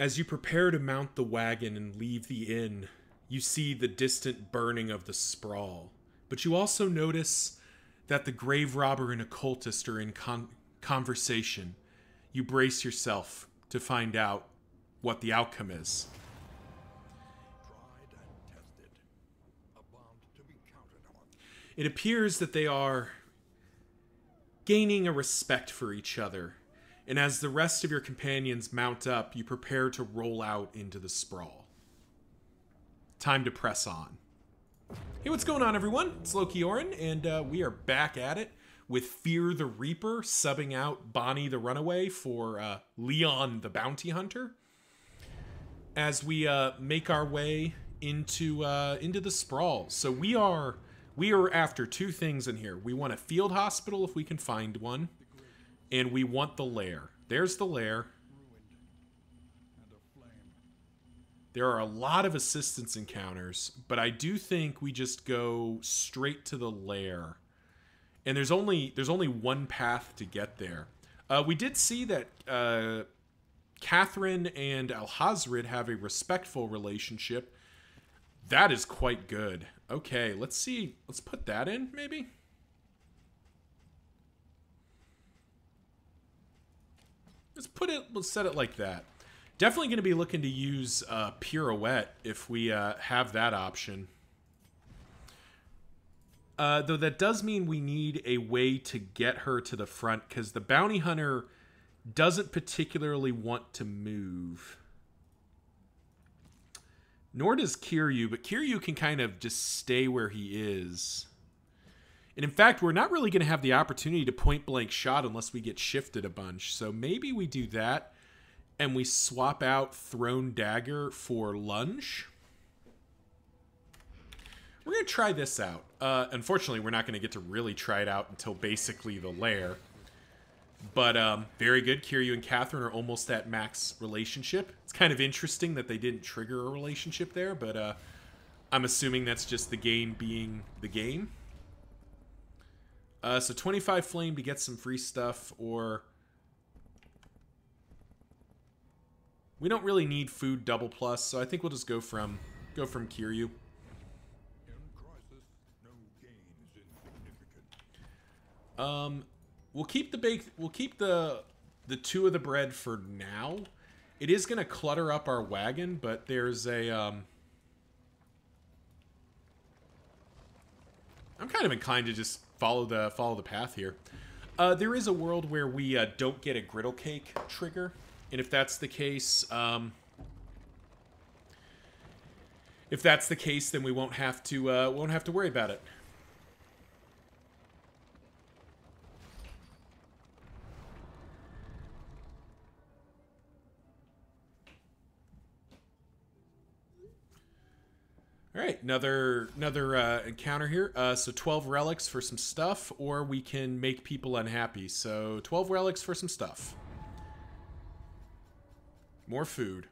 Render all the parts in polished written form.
As you prepare to mount the wagon and leave the inn, you see the distant burning of the Sprawl. But you also notice that the grave robber and occultist are in conversation. You brace yourself to find out what the outcome is. Tried and tested. A bond to be counted on. It appears that they are gaining a respect for each other. And as the rest of your companions mount up, you prepare to roll out into the Sprawl. Time to press on. Hey, what's going on, everyone? It's Loki Orin, and we are back at it with Fear the Reaper subbing out Bonnie the Runaway for Leon the Bounty Hunter. As we make our way into the Sprawl. So we are after two things in here. We want a field hospital if we can find one. And we want the lair. There's the lair. There are a lot of assistance encounters, but I do think we just go straight to the lair. And there's only one path to get there. We did see that Catherine and Alhazred have a respectful relationship. That is quite good. Okay, let's see. Let's put that in, maybe? Let's set it like that. Definitely going to be looking to use Pirouette if we have that option. Though that does mean we need a way to get her to the front, because the bounty hunter doesn't particularly want to move. Nor does Kiryu, but Kiryu can kind of just stay where he is. And in fact, we're not really going to have the opportunity to point-blank shot unless we get shifted a bunch. So maybe we do that, and we swap out Thrown Dagger for Lunge. We're going to try this out. Unfortunately, we're not going to get to really try it out until basically the lair. But very good. Kiryu and Catherine are almost at max relationship. It's kind of interesting that they didn't trigger a relationship there, but I'm assuming that's just the game being the game. So 25 flame to get some free stuff, or we don't really need food double plus, so I think we'll just go from Kiryu. In crisis, no gain is insignificant. We'll keep the two of the bread for now. It is gonna clutter up our wagon, but there's a I'm kind of inclined to just follow the path here. There is a world where we don't get a griddle cake trigger, and if that's the case, then we won't have to worry about it. All right, another encounter here. So 12 relics for some stuff, or we can make people unhappy. So 12 relics for some stuff. More food.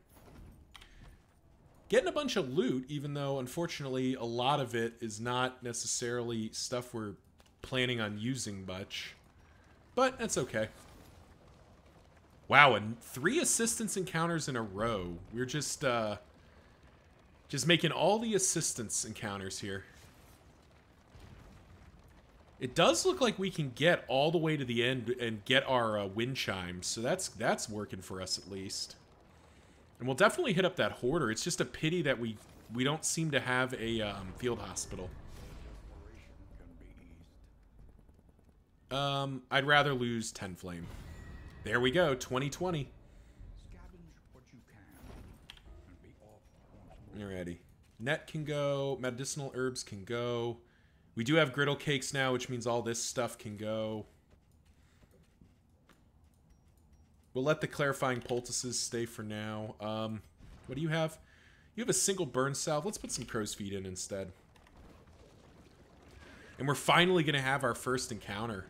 Getting a bunch of loot, even though, unfortunately, a lot of it is not necessarily stuff we're planning on using much. But that's okay. Wow, and 3 assistance encounters in a row. We're just making all the assistance encounters here. It does look like we can get all the way to the end and get our wind chimes, so that's working for us at least. And we'll definitely hit up that hoarder. It's just a pity that we don't seem to have a field hospital. I'd rather lose 10 flame. There we go, 2020. Alrighty. Net can go. Medicinal herbs can go. We do have griddle cakes now, which means all this stuff can go. We'll let the clarifying poultices stay for now. What do you have? You have a single burn salve. Let's put some crow's feet in instead. And we're finally going to have our first encounter.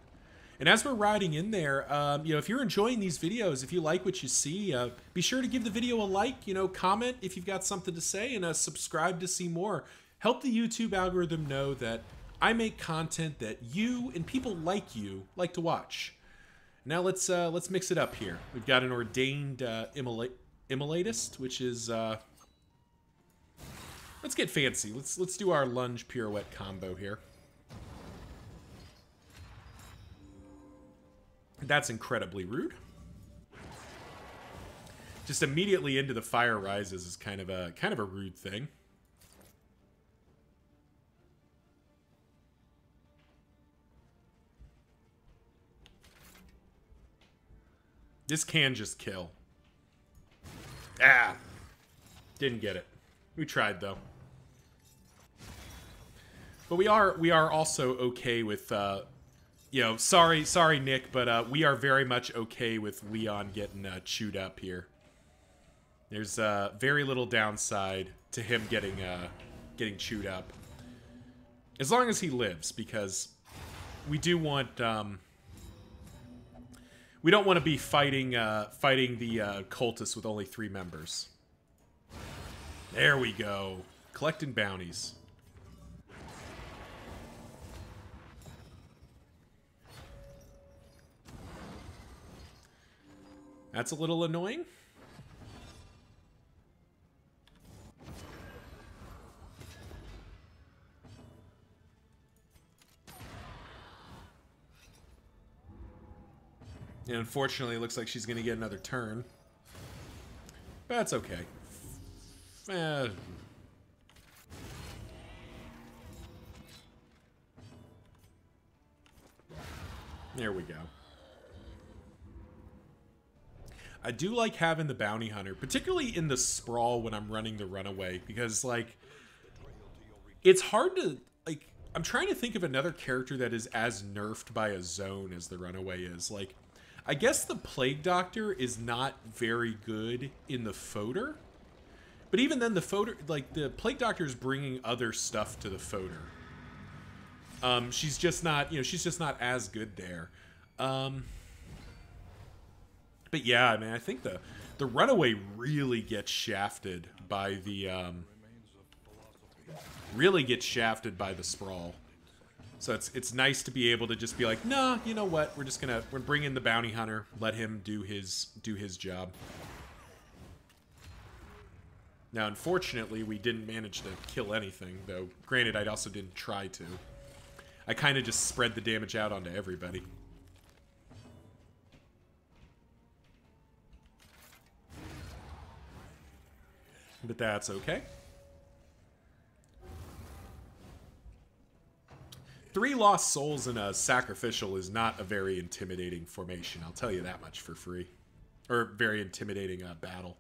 And as we're riding in there, you know, if you're enjoying these videos, if you like what you see, be sure to give the video a like, you know, comment if you've got something to say, and subscribe to see more. Help the YouTube algorithm know that I make content that you and people like you like to watch. Now let's mix it up here. We've got an ordained Immolatist, which is let's get fancy. Let's do our lunge pirouette combo here. That's incredibly rude. Just immediately into the fire rises is kind of a rude thing. This can just kill. Ah. Didn't get it. We tried though. But we are also okay with you know, sorry Nick, but we are very much okay with Leon getting chewed up here. There's very little downside to him getting chewed up. As long as he lives, because we do want we don't want to be fighting the cultists with only 3 members. There we go. Collecting bounties. That's a little annoying. And unfortunately, it looks like she's going to get another turn. But that's okay. There we go. I do like having the bounty hunter, particularly in the Sprawl when I'm running the Runaway, because, like, it's hard to, like, I'm trying to think of another character that is as nerfed by a zone as the Runaway is. Like, I guess the Plague Doctor is not very good in the Foder. But even then, the Foder, like, the Plague Doctor is bringing other stuff to the Foder. She's just not, you know, she's just not as good there. But yeah, I mean, I think the Runaway really gets shafted by the, Sprawl. So it's nice to be able to just be like, nah, you know what? We're bringing the bounty hunter, let him do his job. Now, unfortunately, we didn't manage to kill anything, though. Granted, I also didn't try to. I kind of just spread the damage out onto everybody. But that's okay. 3 lost souls in a sacrificial is not a very intimidating formation. I'll tell you that much for free. Or very intimidating battle.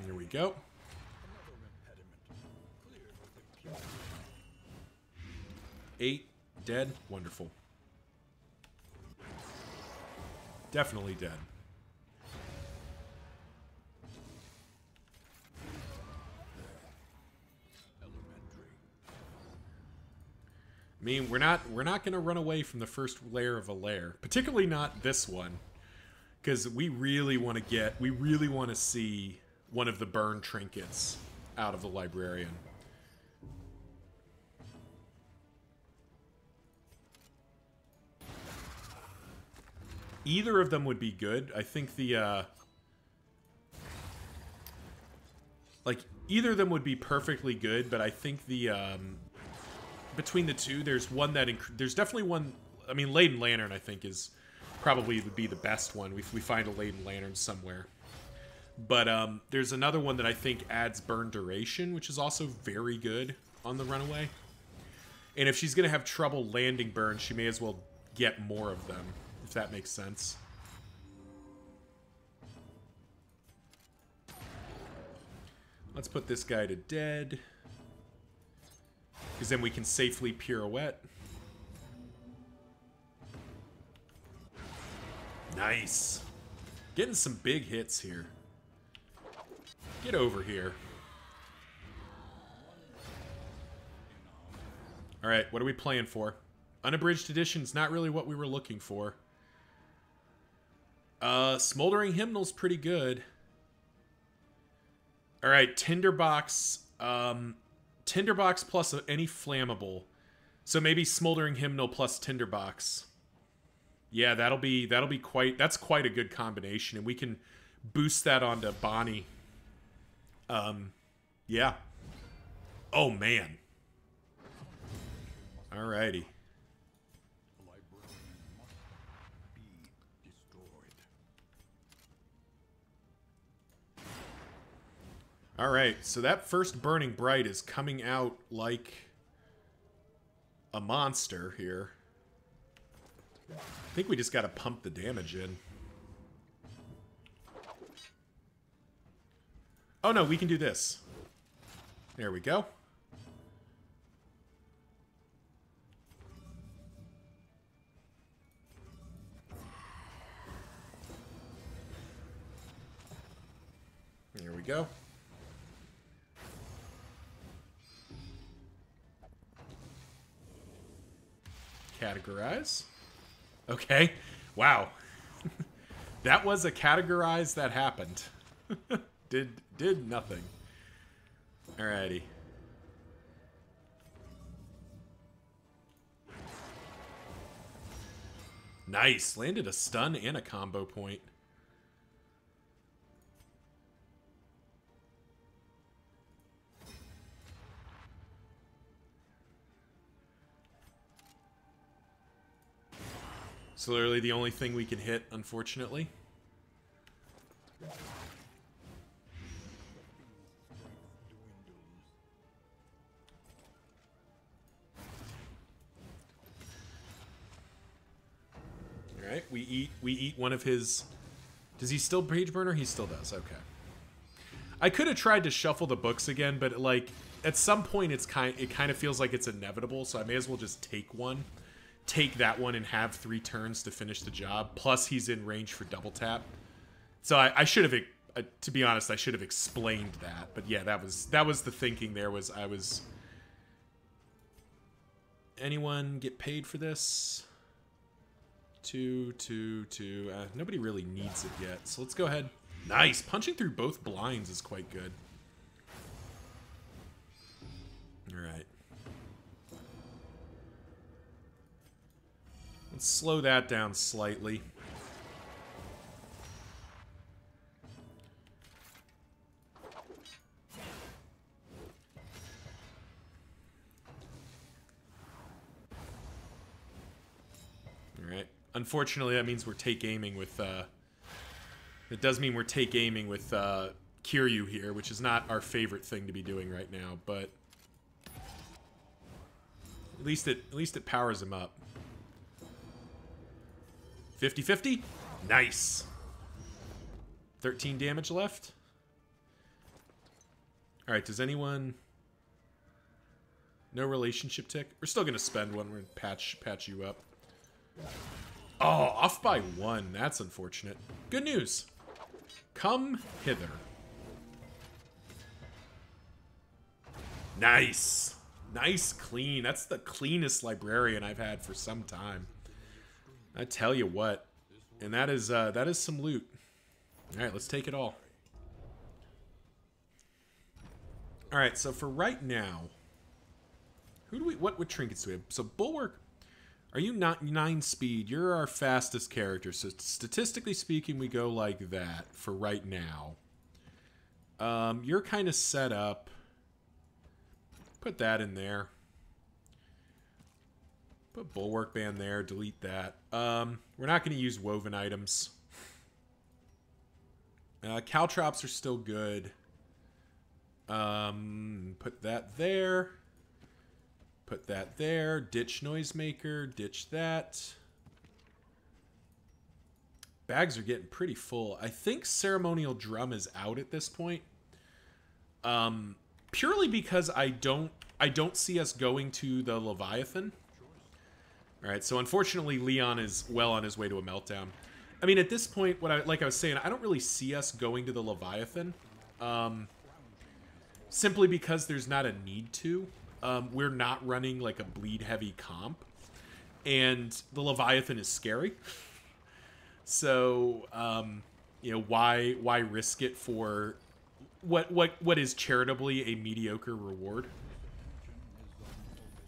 There we go. 8 dead. Wonderful. Definitely dead. I mean, we're not going to run away from the first layer of a lair, particularly not this one, because we really want to see one of the burn trinkets out of the librarian. Either of them would be good. I think the like either of them would be perfectly good, but I think the between the two, there's one that there's definitely one. I mean, Laden Lantern, I think, is probably would be the best one. We find a Laden Lantern somewhere. But there's another one that I think adds burn duration, which is also very good on the Runaway. And if she's gonna have trouble landing burn, she may as well get more of them, if that makes sense. Let's put this guy to dead. Because then we can safely pirouette. Nice. Getting some big hits here. Get over here. Alright, what are we playing for? Unabridged Edition's not really what we were looking for. Smoldering Hymnal's pretty good. Alright, Tinderbox. Tinderbox plus any flammable. So maybe Smoldering Hymnal plus Tinderbox. Yeah, that's quite a good combination, and we can boost that onto Bonnie. Yeah. Oh man. Alrighty. The librarian must be destroyed. Alright, so that first Burning Bright is coming out like a monster here. I think we just gotta pump the damage in. Oh no, we can do this. There we go. There we go. Categorize. Okay. Wow. That was a categorize that happened. Did nothing. Alrighty. Nice. Landed a stun and a combo point. It's literally the only thing we can hit, unfortunately. Alright, we eat one of his... Does he still Page Burner? He still does, okay. I could have tried to shuffle the books again, but like at some point it kind of feels like it's inevitable, so I may as well just take one. Take that one and have 3 turns to finish the job. Plus he's in range for double tap. So I should have, to be honest, I should have explained that. But yeah, that was the thinking there was I was... Anyone get paid for this? 2, 2, 2. Nobody really needs it yet. So let's go ahead. Nice. Punching through both blinds is quite good. Alright. Let's slow that down slightly. Alright. Unfortunately, that means we're take aiming with, it does mean we're take aiming with, Kiryu here, which is not our favorite thing to be doing right now, but... At least it powers him up. 50-50? Nice. 13 damage left. Alright, does anyone... No relationship tick? We're still gonna spend one. We're gonna patch you up. Oh, off by 1. That's unfortunate. Good news. Come hither. Nice. Nice clean. That's the cleanest librarian I've had for some time. I tell you what. And that is some loot. Alright, let's take it all. Alright, so for right now, who do we what trinkets do we have? So Bulwark, are you not 9 speed? You're our fastest character. So statistically speaking, we go like that for right now. You're kind of set up. Put that in there. Put Bulwark Band there. Delete that. We're not going to use woven items. Caltrops are still good. Put that there. Put that there. Ditch Noisemaker. Ditch that. Bags are getting pretty full. I think Ceremonial Drum is out at this point. Purely because I don't see us going to the Leviathan. Alright, so unfortunately Leon is well on his way to a meltdown. I mean, at this point, like I was saying, I don't really see us going to the Leviathan. Simply because there's not a need to. We're not running like a bleed-heavy comp. And the Leviathan is scary. So, you know, why risk it for what is charitably a mediocre reward?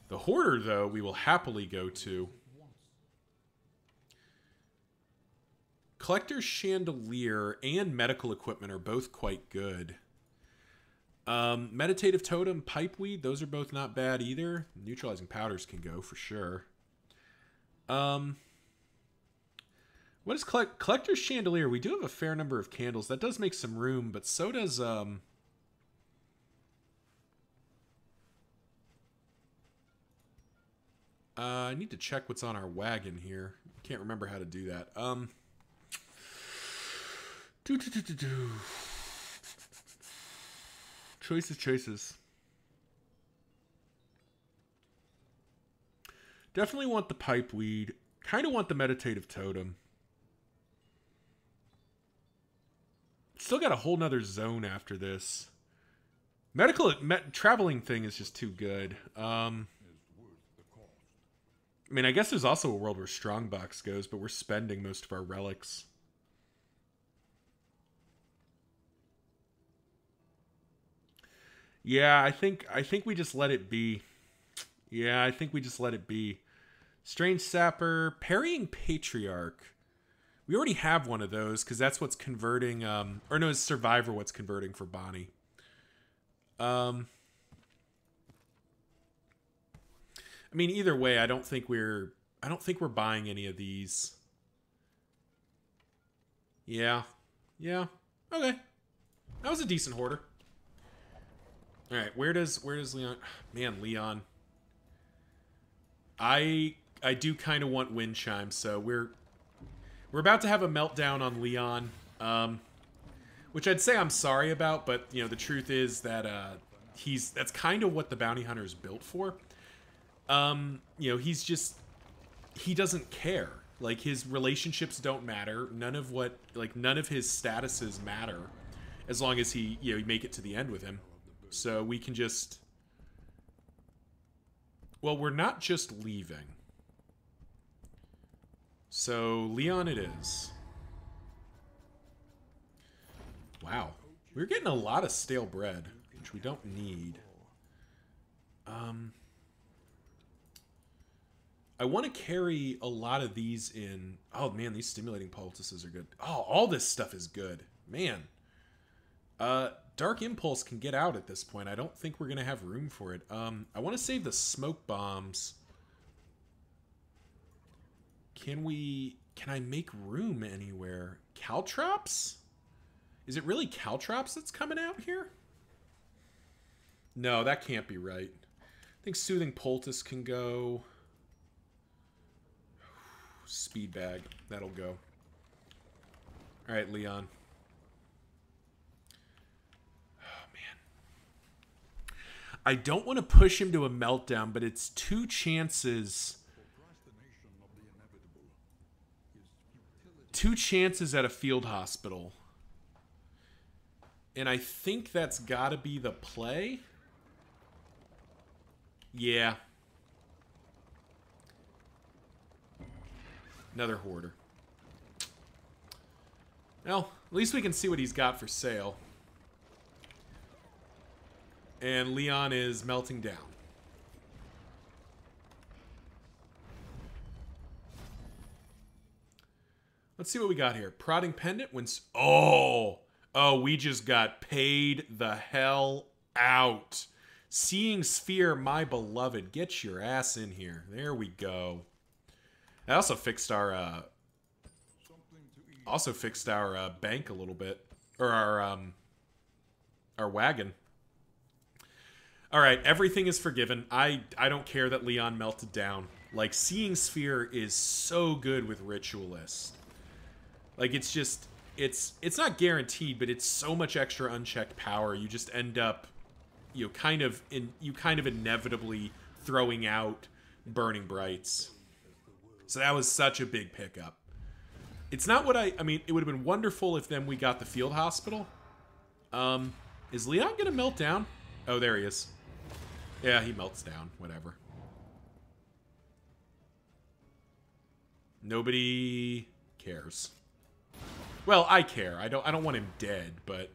The Hoarder, though, we will happily go to. Collector's Chandelier and medical equipment are both quite good. Meditative Totem, Pipeweed, those are both not bad either. Neutralizing Powders can go for sure. What is Collector's Chandelier? We do have a fair number of candles. That does make some room, but so does... I need to check what's on our wagon here. Can't remember how to do that. Choices. Definitely want the Pipeweed. Kind of want the Meditative Totem. Still got a whole nother zone after this. Traveling thing is just too good. I mean, I guess there's also a world where Strongbox goes, but we're spending most of our relics. Yeah, I think we just let it be. Yeah, I think we just let it be. Strange Sapper, Parrying Patriarch. We already have one of those because that's what's converting. Or no, it's Survivor what's converting for Bonnie. I mean, either way, I don't think we're buying any of these. Yeah. Okay. That was a decent hoarder. All right, where does Leon? Man, Leon. I do kind of want Wind Chime, so we're about to have a meltdown on Leon, which I'd say I'm sorry about, but you know the truth is that that's kind of what the bounty hunter is built for. You know, he doesn't care. Like, his relationships don't matter. None of his statuses matter as long as you make it to the end with him. So we can just... Well, we're not just leaving. So, Leon it is. Wow. We're getting a lot of stale bread, which we don't need. I want to carry a lot of these in... Oh, man, these stimulating poultices are good. Oh, all this stuff is good. Man. Dark Impulse can get out at this point. I don't think we're going to have room for it. I want to save the smoke bombs. Can I make room anywhere? Caltrops? Is it really Caltrops that's coming out here? No, that can't be right. I think Soothing Poultice can go. Speed Bag. That'll go. Alright, Leon. Oh, man. I don't want to push him to a meltdown, but it's 2 chances... 2 chances at a field hospital. And I think that's got to be the play. Yeah. Another hoarder. Well, at least we can see what he's got for sale. And Leon is melting down. Let's see what we got here. Prodding Pendant wins. Oh, we just got paid the hell out. Seeing Sphere, my beloved. Get your ass in here. There we go. I also fixed our bank a little bit, or our wagon. All right, everything is forgiven. I don't care that Leon melted down. Like, Seeing Sphere is so good with Ritualist. Like, it's just it's not guaranteed, but it's so much extra unchecked power. You just end up kind of inevitably throwing out Burning Brights. So that was such a big pickup. It's not what I mean, it would have been wonderful if then we got the field hospital. Is Leon gonna melt down? Oh, there he is. Yeah, he melts down. Whatever. Nobody cares. Well, I care. I don't want him dead, but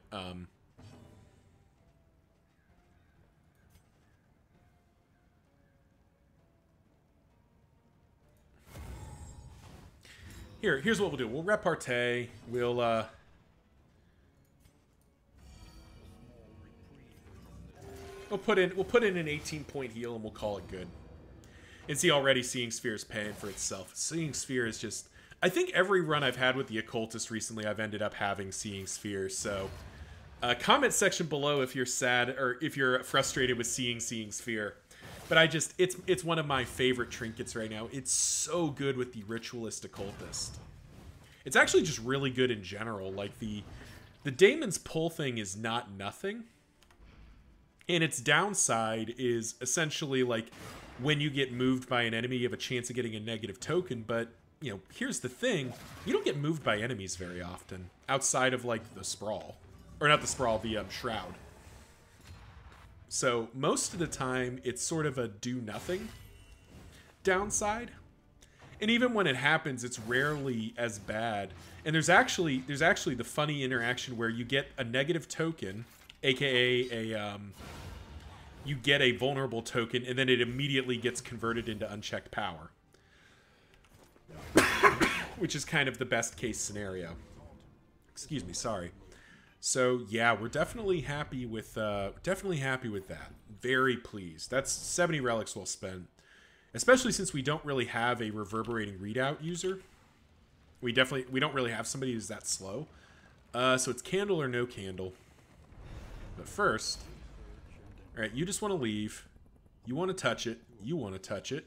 Here's what we'll do. We'll repartee. We'll put in an 18-point heal and we'll call it good. And see, already Seeing Sphere is paying for itself. Seeing Sphere is just... I think every run I've had with the Occultist recently, I've ended up having Seeing Sphere. So, comment section below if you're sad or if you're frustrated with Seeing Sphere. But it's one of my favorite trinkets right now. It's so good with the Ritualist Occultist. It's actually just really good in general. Like, the Daemon's Pull thing is not nothing. And its downside is essentially, like, when you get moved by an enemy, you have a chance of getting a negative token. But, you know, here's the thing. You don't get moved by enemies very often. Outside of, like, the Sprawl. Or not the Sprawl, the Shroud. So, most of the time, it's sort of a do-nothing downside. And even when it happens, it's rarely as bad. And there's actually the funny interaction where you get a negative token, aka you get a vulnerable token, and then it immediately gets converted into unchecked power. Which is kind of the best case scenario. Excuse me, sorry. So yeah, we're definitely happy with that. Very pleased. That's 70 relics well spent. Especially since we don't really have a reverberating readout user. We don't really have somebody who's that slow. So it's candle or no candle. But first, all right, you just want to leave. You want to touch it. You want to touch it.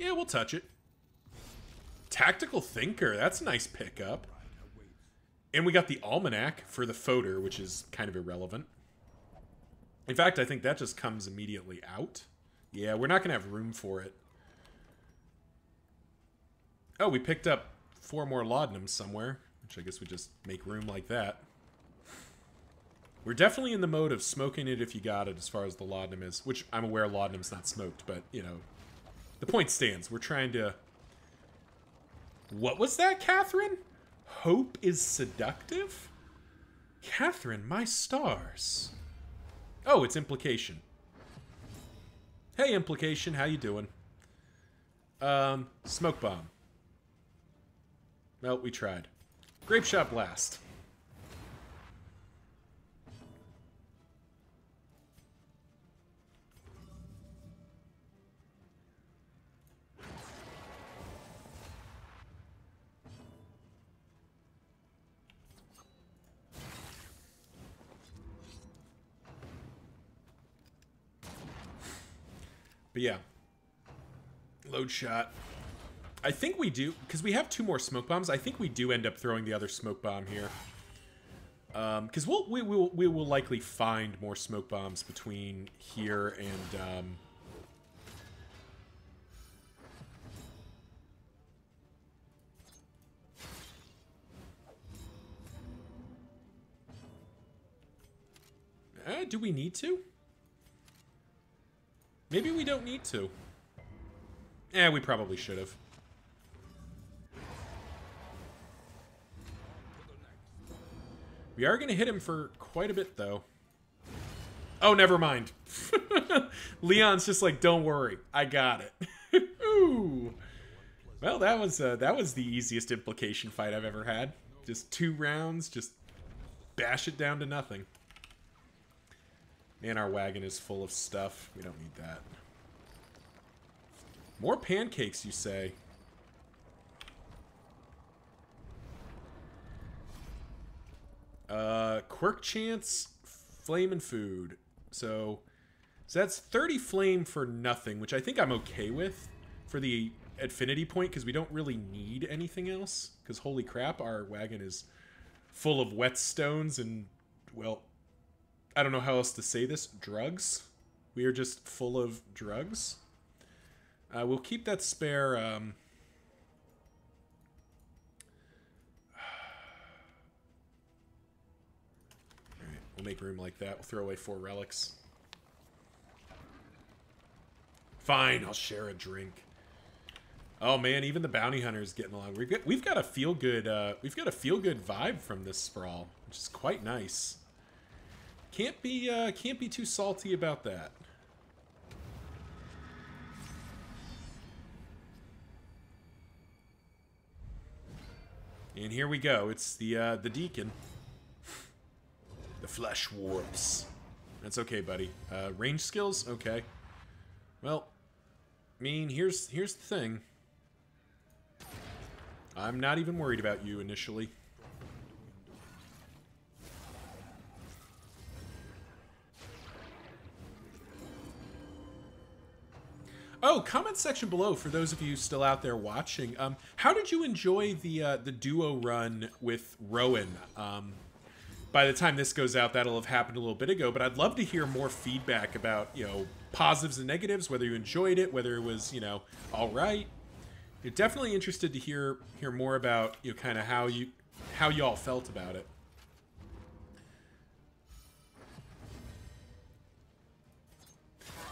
Yeah, we'll touch it. Tactical Thinker. That's a nice pickup. And we got the Almanac for the Fodder, which is kind of irrelevant. In fact, I think that just comes immediately out. Yeah, we're not going to have room for it. Oh, we picked up 4 more laudanums somewhere, which I guess we just make room like that. We're definitely in the mode of smoking it if you got it as far as the laudanum is, which I'm aware laudanum's not smoked, but, you know, the point stands. We're trying to... What was that, Catherine? Hope is seductive? Catherine, my stars. Oh, it's Implication. Hey, Implication, how you doing? Smoke Bomb. Well, we tried. Grape Shot Blast. But yeah. Load shot. I think we do, because we have 2 more smoke bombs. I think we do end up throwing the other smoke bomb here. Because we will likely find more smoke bombs between here and... do we need to? Maybe we don't need to. We probably should have. We are going to hit him for quite a bit, though. Oh, never mind. Leon's just like, don't worry, I got it. Ooh. Well, that was the easiest Implication fight I've ever had. Just 2 rounds, just bash it down to nothing. Man, our wagon is full of stuff. We don't need that. More pancakes, you say? Quirk Chance, Flame and Food. So that's 30 flame for nothing, which I think I'm okay with for the affinity point, because we don't really need anything else. Because holy crap, our wagon is full of whetstones and, well, I don't know how else to say this. Drugs. We are just full of drugs. We'll keep that spare... Alright, we'll make room like that. We'll throw away 4 relics. Fine, I'll share a drink. Oh man, even the bounty hunter is getting along. We've got a feel good vibe from this Sprawl, which is quite nice. Can't be too salty about that. And here we go. It's the Deacon. The flesh warps. That's okay, buddy. Range skills? Okay. Well, I mean, here's the thing. I'm not even worried about you initially. Oh, comment section below for those of you still out there watching. How did you enjoy the duo run with Rowan? By the time this goes out, that'll have happened a little bit ago. But I'd love to hear more feedback about, you know, positives and negatives, whether you enjoyed it, whether it was, you know, all right. You're definitely interested to hear more about, you know, kind of how you all felt about it.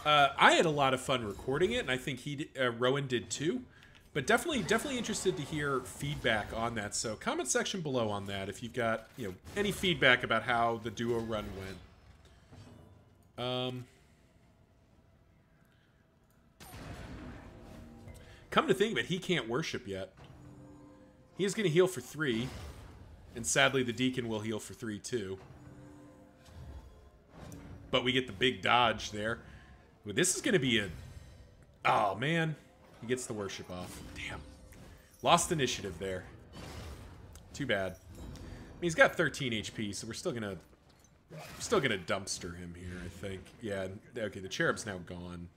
I had a lot of fun recording it, and I think Rowan did too. But definitely interested to hear feedback on that. So comment section below on that if you've got, you know, any feedback about how the duo run went. Come to think of it, he can't worship yet. He is going to heal for 3, and sadly the Deacon will heal for 3 too. But we get the big dodge there. Well, this is going to be a... Oh, man. He gets the worship off. Damn. Lost initiative there. Too bad. I mean, he's got 13 HP, so we're still gonna dumpster him here, I think. Yeah, okay, the Cherub's now gone.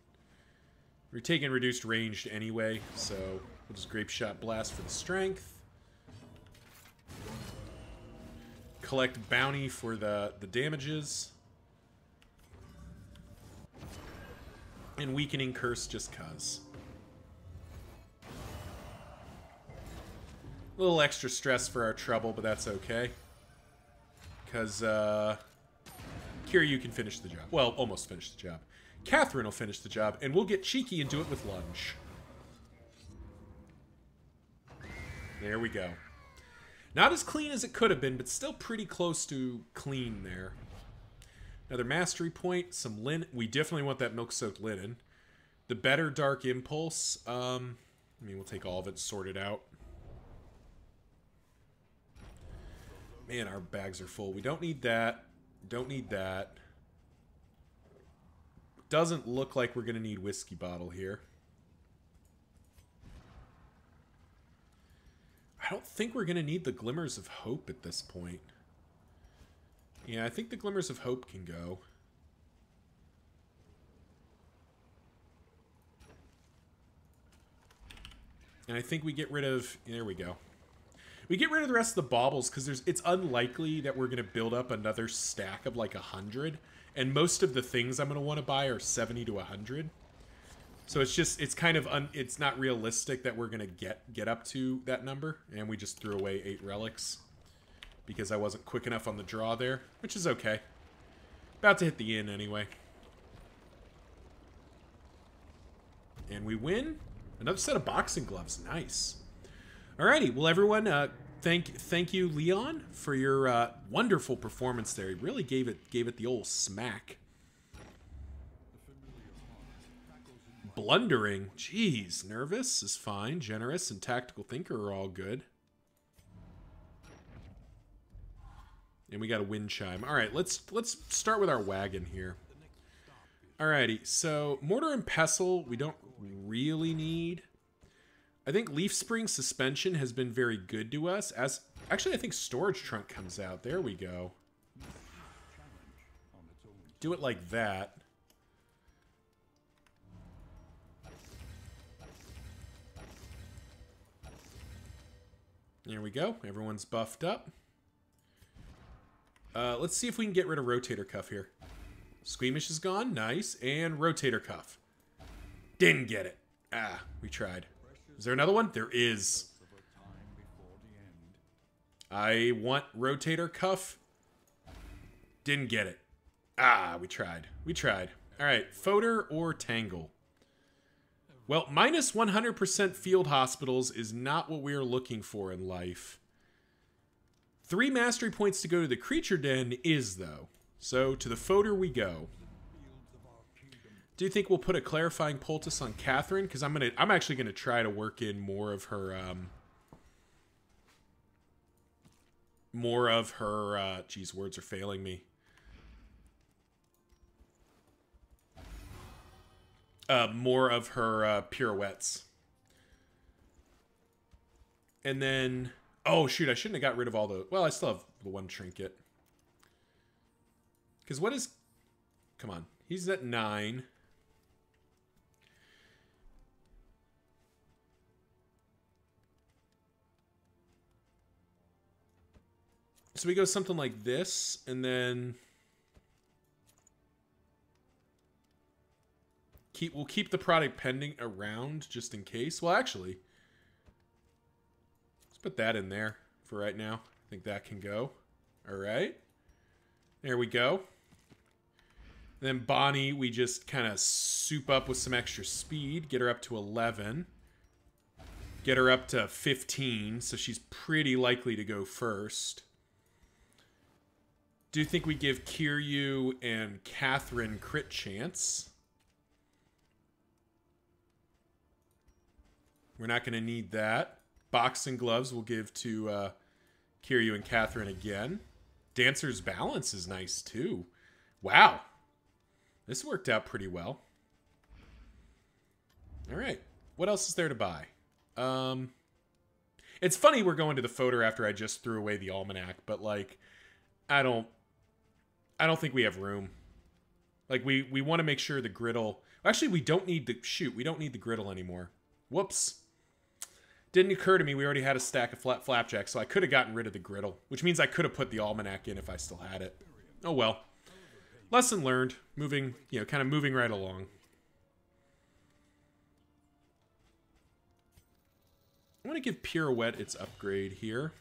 We're taking reduced ranged anyway, so we'll just Grape Shot Blast for the strength. Collect bounty for the damages. And Weakening Curse just cuz. A little extra stress for our trouble, but that's okay. Because, Kiryu can finish the job. Well, almost finish the job. Catherine will finish the job, and we'll get cheeky and do it with lunge. There we go. Not as clean as it could have been, but still pretty close to clean there. Another mastery point, some linen. We definitely want that milk-soaked linen. The better Dark Impulse. I mean, we'll take all of it, sort it out. Man, our bags are full. We don't need that. Don't need that. Doesn't look like we're going to need whiskey bottle here. I don't think we're going to need the Glimmers of Hope at this point. Yeah, I think the Glimmers of Hope can go. And I think we get rid of... There we go. We get rid of the rest of the baubles because it's unlikely that we're going to build up another stack of like 100. And most of the things I'm going to want to buy are 70 to 100. So it's kind of, it's not realistic that we're going to get up to that number. And we just threw away 8 relics because I wasn't quick enough on the draw there, which is okay. About to hit the inn anyway. And we win. Another set of boxing gloves. Nice. Alrighty. Well, everyone, thank you, Leon, for your wonderful performance there. He really gave it the old smack. Blundering. Jeez. Nervous is fine. Generous and Tactical Thinker are all good. And we got a wind chime. All right, let's start with our wagon here. Alrighty, so Mortar and Pestle we don't really need. I think Leaf Spring Suspension has been very good to us. Actually, I think Storage Trunk comes out. There we go. Do it like that. There we go. Everyone's buffed up. Let's see if we can get rid of Rotator Cuff here. Squeamish is gone. Nice. And Rotator Cuff. Didn't get it. Ah, we tried. Is there another one? There is. I want Rotator Cuff. Didn't get it. Ah, we tried. We tried. All right. Fodder or Tangle? Well, minus 100% field hospitals is not what we are looking for in life. 3 mastery points to go to the creature den is, though. So, to the Fodder we go. Do you think we'll put a clarifying poultice on Catherine? Because I'm actually gonna try to work in more of her More of her, geez, words are failing me. More of her pirouettes. And then, oh shoot, I shouldn't have got rid of all the, well, I still have the one trinket. Because what is, come on, he's at 9. So we go something like this, and then we'll keep the product pending around just in case. Well, actually, let's put that in there for right now. I think that can go. All right. There we go. And then Bonnie, we just kind of soup up with some extra speed. Get her up to 11. Get her up to 15, so she's pretty likely to go first. Do think we give Kiryu and Catherine crit chance. We're not going to need that. Boxing gloves we'll give to Kiryu and Catherine again. Dancer's balance is nice too. Wow. This worked out pretty well. All right. What else is there to buy? It's funny we're going to the photo after I just threw away the almanac, but like, I don't think we have room. Like, we want to make sure the griddle... Actually, we don't need the... Shoot, we don't need the griddle anymore. Whoops. Didn't occur to me we already had a stack of flapjack, so I could have gotten rid of the griddle. Which means I could have put the almanac in if I still had it. Oh well. Lesson learned. Moving, kind of moving right along. I want to give Pirouette its upgrade here.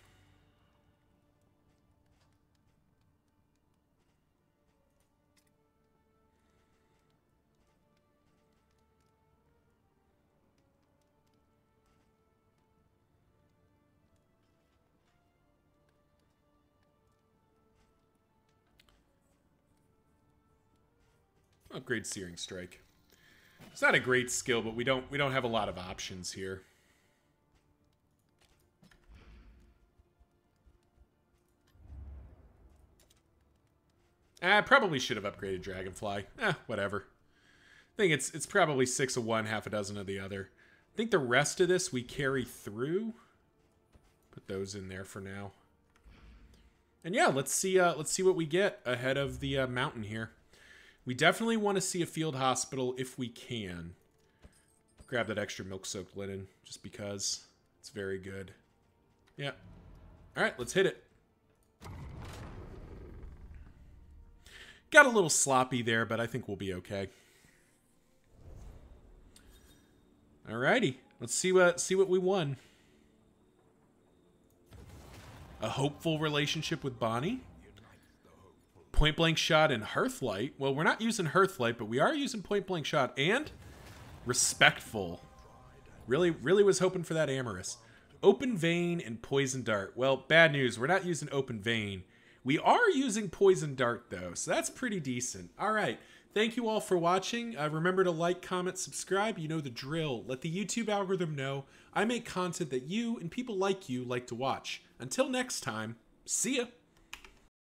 Upgrade Searing Strike. It's not a great skill, but we don't have a lot of options here. I probably should have upgraded Dragonfly. Whatever. I think it's probably 6 of one, half a dozen of the other. I think the rest of this we carry through. Put those in there for now. And yeah, let's see what we get ahead of the mountain here. We definitely want to see a field hospital if we can. Grab that extra milk-soaked linen, just because it's very good. Yeah. All right, let's hit it. Got a little sloppy there, but I think we'll be okay. Alrighty, let's see what we won. A hopeful relationship with Bonnie. Point blank shot and Hearthlight. Well, we're not using Hearthlight, but we are using point blank shot and respectful. Really was hoping for that amorous. Open vein and poison dart. Well, bad news. We're not using open vein. We are using poison dart though, so that's pretty decent. All right. Thank you all for watching. Remember to like, comment, subscribe. You know the drill. Let the YouTube algorithm know I make content that you and people like you like to watch. Until next time, see ya.